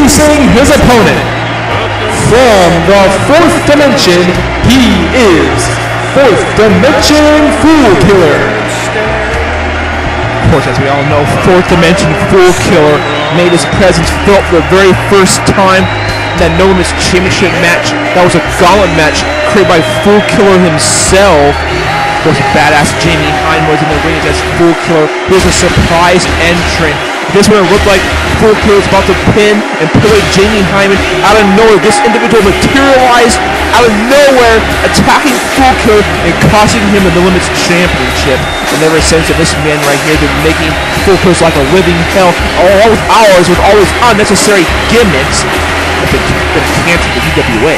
Introducing his opponent, from the 4th dimension, he is 4th Dimension Fool Killer. Of course, as we all know, 4th Dimension Fool Killer made his presence felt for the very first time in that No Limits Championship match. That was a gauntlet match created by Fool Killer himself. Of course, badass Jamie Hyman was in the ring against Fool Killer. He was a surprise entrant. This is what it looked like. Fool Killer was about to pin and pull away Jamie Hyman out of nowhere. This individual materialized out of nowhere, attacking Fool Killer and costing him the No Limits Championship. And ever since, this man right here been making Fool Killer's like a living hell, all with hours with all his unnecessary gimmicks. Have been canceled the UWA.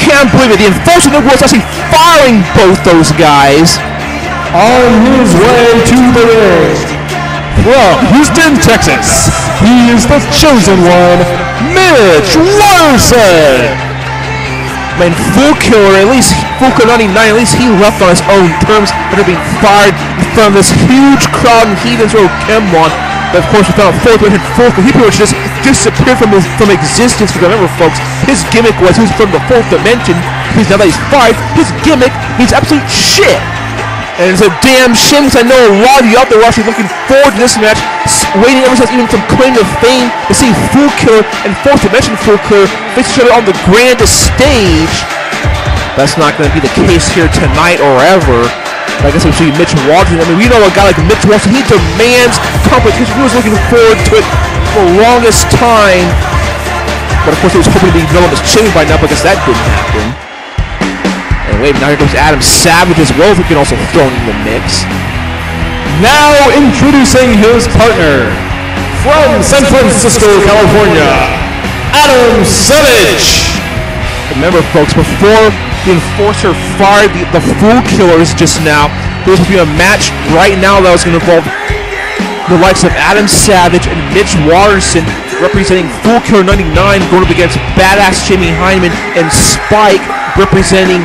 Can't believe it. The enforcer was actually firing both those guys. On his way to the ring, from Houston, Texas, he is the chosen one, Mitch Larson. I mean, Fool Killer, at least Fool Killer 99, at least he left on his own terms after being fired in front of this huge crowd, and he didn't throw Kemwon. But of course, we found out 4th Dimension Fool Killer, he pretty much just disappeared from existence. Because remember, folks, his gimmick was he was from the 4th Dimension. Because now that he's fired, his gimmick means absolute shit. And it's a damn shame, because I know a lot of you out there are actually looking forward to this match, waiting ever since even from Claim to Fame to see Fool Killer and 4th Dimension Fool Killer face each other on the grandest stage. That's not going to be the case here tonight or ever. I guess it should be Mitch Washington. I mean, we know a guy like Mitch Washington, he demands competition. He was looking forward to it for the longest time. But of course, he was hoping to be known as Champion by now, but I guess that didn't happen. And wait, now here comes Adam Savage as well, who can also throw in the mix. Now introducing his partner, from San Francisco, California, Adam Savage. Remember, folks, before the enforcer fired the Fool Killers just now, there was going to be a match right now that was going to involve the likes of Adam Savage and Mitch Watterson representing Fool Killer 99 going up against badass Jamie Hyman and Spike representing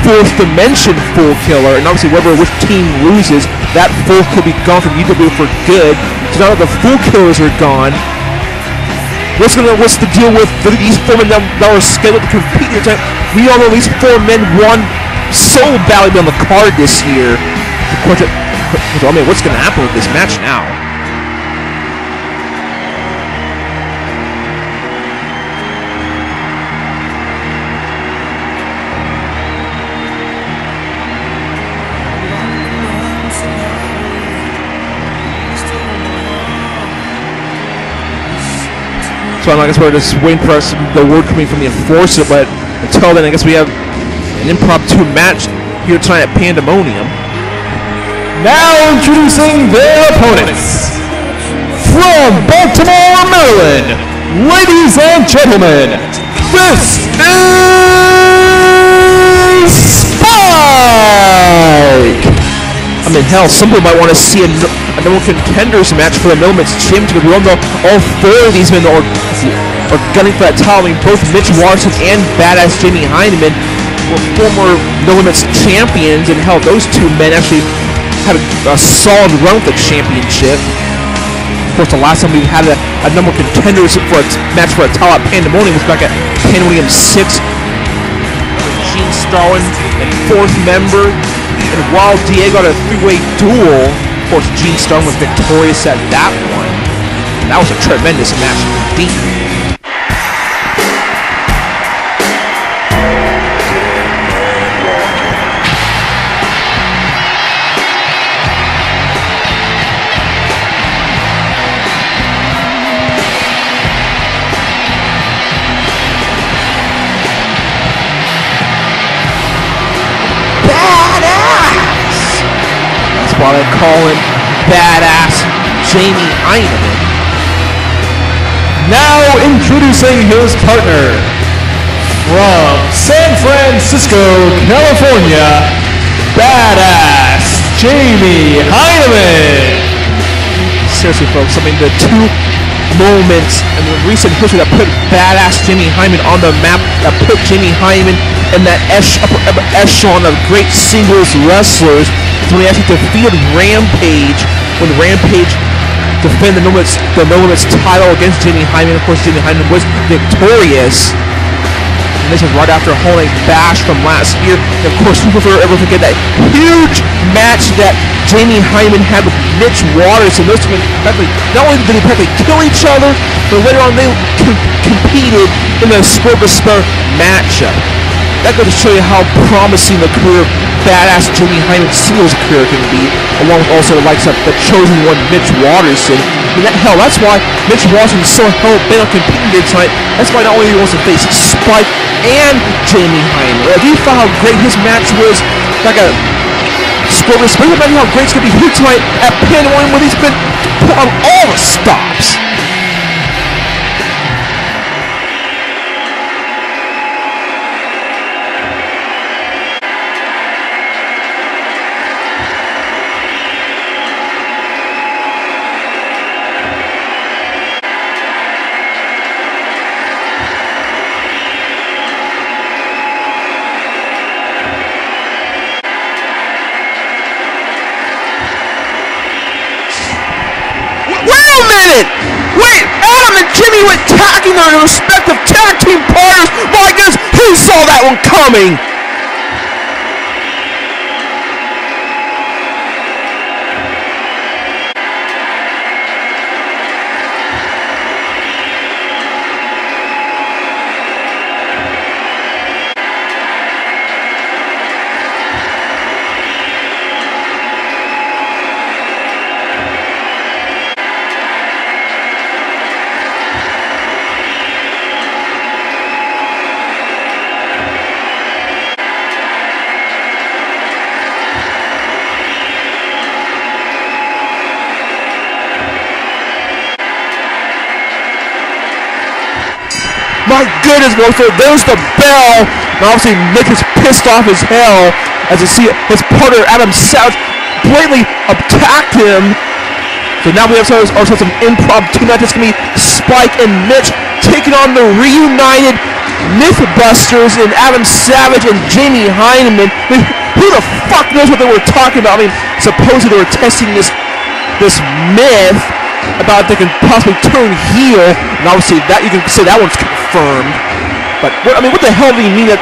4th Dimension Fool Killer. And obviously, which team loses, that Fool could be gone from UWA for good. So now that the Fool Killers are gone, what's the deal with these 4 men that are scheduled to compete here tonight? We all know these 4 men won so badly on the card this year. I mean, what's going to happen with this match now? So I guess we're just waiting for the word coming from the enforcer, but until then, I guess we have an impromptu match here tonight at Pandemonium. Now introducing their opponents. From Baltimore, Maryland, ladies and gentlemen, this is Spike! I mean, hell, some people might want to see a number one contenders match for the No Limits Championship. We all know all four of these men are gunning for that title. I mean, both Mitch Watson and Badass Jamie Heineman were former No Limits champions, and hell, those two men actually had a solid run with the championship. Of course, the last time we had a number of contenders for a match for a title at Pandemonium was back at Pandemonium 6. Gene Starwind and fourth member. And while Diego had a three-way duel, of course, Gene Starwind was victorious at that one. That was a tremendous match indeed. While they call him Badass Jamie Heineman. Now introducing his partner. From San Francisco, California, Badass Jamie Heineman. Seriously, folks, I mean, the two moments in the recent history that put Badass Jamie Heineman on the map, that put Jamie Heineman in that upper echelon of great singles wrestlers, when he actually defeated Rampage, when Rampage defended the No Limits title against Jamie Heineman. Of course, Jamie Heineman was victorious. And this was right after holding Bash from last year. And of course, who will ever forget that huge match that Jamie Heineman had with Mitch Waters. And those two men practically, not only did they practically kill each other, but later on they competed in the Spur to Spur matchup. That goes to show you how promising the career of Badass Jamie Heineman's singles career can be, along with also the likes of the chosen one, Mitch Waterson. I mean, that's why Mitch Waterson is so hell-bent on competing here tonight. That's why not only he wants to face Spike and Jamie Heineman. If you thought how great his match was, like a Spurter, imagine how great it's going to be here tonight at Pandemonium, where he's been put on all the stops. Wait, Adam and Jimmy were attacking their respective tag team partners. My goodness, who saw that one coming? My goodness, there's the bell. And obviously, Nick is pissed off as hell as you see his partner, Adam Savage, blatantly attacked him. So now we have ourselves some impromptu match. It's going to be Spike and Mitch taking on the reunited Mythbusters and Adam Savage and Jamie Heineman. I mean, who the fuck knows what they were talking about? I mean, supposedly they were testing this myth about if they can possibly turn heel, and obviously that you can say that one's confirmed. But what the hell do you mean that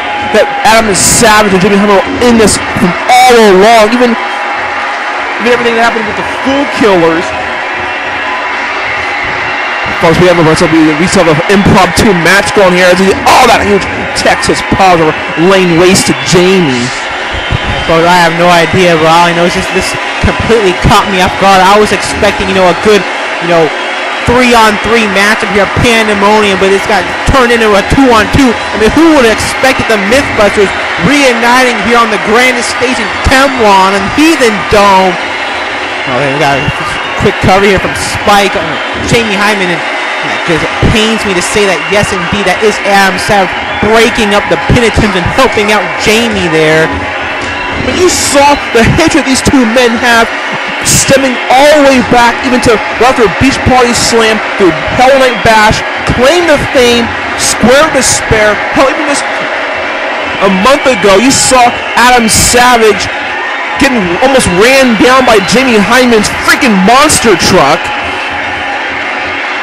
Adam Savage and Jamie Heineman were in this from all along? Even everything that happened with the Fool Killers. Folks, we still have an impromptu match going here. Oh, that huge Texas pause over laying waste to Jamie. Folks, I have no idea, but all I know is this completely caught me off guard. I was expecting, a good, 3-on-3 matchup here, Pandemonium, but it's got turned into a 2-on-2. I mean, who would have expected the Mythbusters reuniting here on the grandest stage in Kemwan and Heathen Dome? Oh, we got a quick cover here from Spike on Jamie Hyman, and because it pains me to say that, yes, indeed, that is Adam Savage breaking up the pin attempts and helping out Jamie there. But you saw the hatred these two men have, stemming all the way back even to after Beach Party Slam, through Hell Night Bash, Claim to Fame, Square of Despair. Hell, even just a month ago, you saw Adam Savage getting almost ran down by Jamie Hyman's freaking monster truck.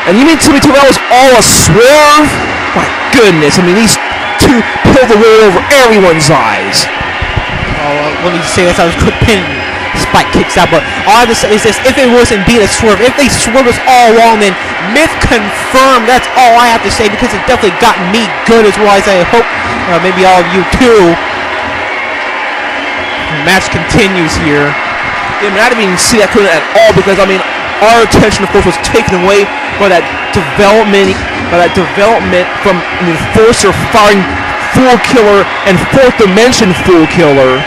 And you mean to me that was all a swerve? My goodness, I mean, these two pulled the wool over everyone's eyes. Oh, let me say this, I was quick pin. Spike kicks out, but all I have to say is this: if it was indeed a swerve, if they swerved us all along, then myth confirmed. That's all I have to say, because it definitely got me good, as well as I hope maybe all of you too. The match continues here. Yeah, I mean, I didn't even see that coming at all, because I mean, our attention, of course, was taken away by that development, from the Enforcer firing Fool Killer and Fourth Dimension Fool Killer.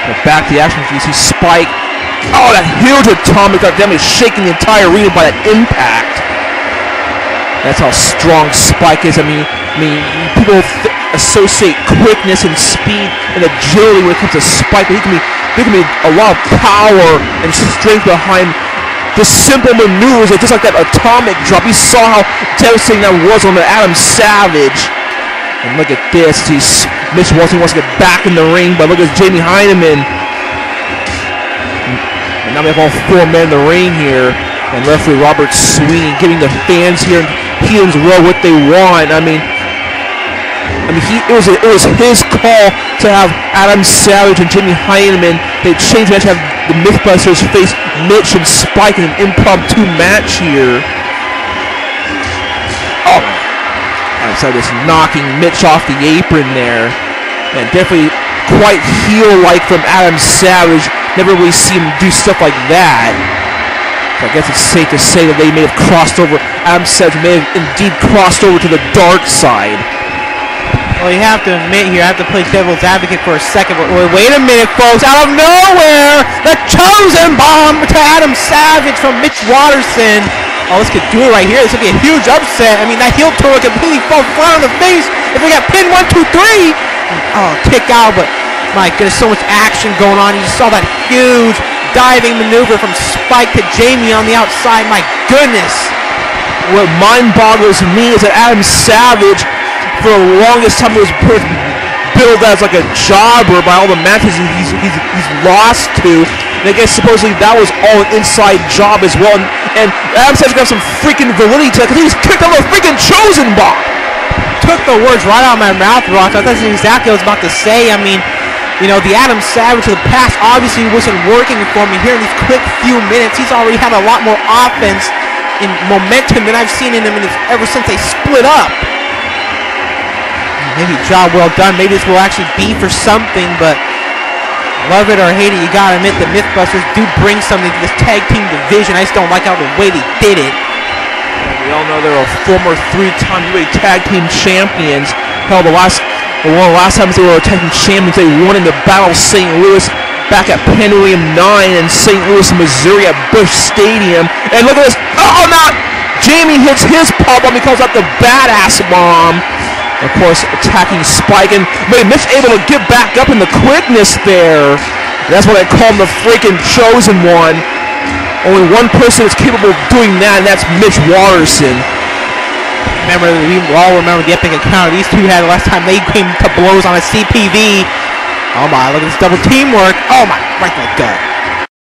But back to the action, you see Spike. Oh, that huge atomic, that damage shaking the entire arena by that impact. That's how strong Spike is. I mean, people associate quickness and speed and agility when it comes to Spike, but there can be a lot of power and strength behind the simple maneuvers, just like that atomic drop. You saw how devastating that was on the Adam Savage. And look at this. Mitch wants to get back in the ring, but look at Jamie Hyman. And now we have all four men in the ring here. And referee Robert Sweeney giving the fans here in Heathen's Row what they want. I mean, it was his call to have Adam Savage and Jamie Hyman. They changed the match to have the Mythbusters face Mitch and Spike in an impromptu match here. Oh, Adam Savage just knocking Mitch off the apron there. And definitely quite heel-like from Adam Savage. Never really seen him do stuff like that. So I guess it's safe to say that they may have crossed over. Adam Savage may have indeed crossed over to the dark side. Well, you have to admit here, I have to play devil's advocate for a second, but wait a minute, folks. Out of nowhere, the chosen bomb to Adam Savage from Mitch Watterson. Oh, this could do it right here. This would be a huge upset. I mean, that heel turret completely falls flat on the face. If we got pin 1, 2, 3. Oh, kick out, but my goodness, so much action going on. You just saw that huge diving maneuver from Spike to Jamie on the outside. My goodness. What mind boggles me is that Adam Savage, for the longest time, was billed as like a jobber by all the matches he's lost to. And I guess supposedly that was all an inside job as well. And Adam Savage got some freaking validity to it, because he was kicked out of a freaking chosen bomb. Took the words right out of my mouth, Ross. That's exactly what I was about to say. I mean, you know, the Adam Savage of the past obviously wasn't working for me here in these quick few minutes. He's already had a lot more offense and momentum than I've seen in him ever since they split up. Maybe job well done. Maybe this will actually be for something, but love it or hate it, you gotta admit the Mythbusters do bring something to this tag team division. I just don't like how the way they did it. We all know they're a former 3-time UWA Tag Team Champions. Hell, one of the last times they were Tag Team Champions, they won in the Battle of St. Louis back at Pandemonium 9 in St. Louis, Missouri at Busch Stadium. And look at this. Oh, no! Jamie hits his pop bomb. He calls out the Badass Bomb. Of course, attacking Spike. And Mitch able to get back up in the quickness there. That's why they call him the freaking Chosen One. Only one person is capable of doing that, and that's Mitch Watterson. We all remember the epic encounter these two had the last time they came to blows on a CPV. Oh my, look at this double teamwork. Oh my, right in the gut.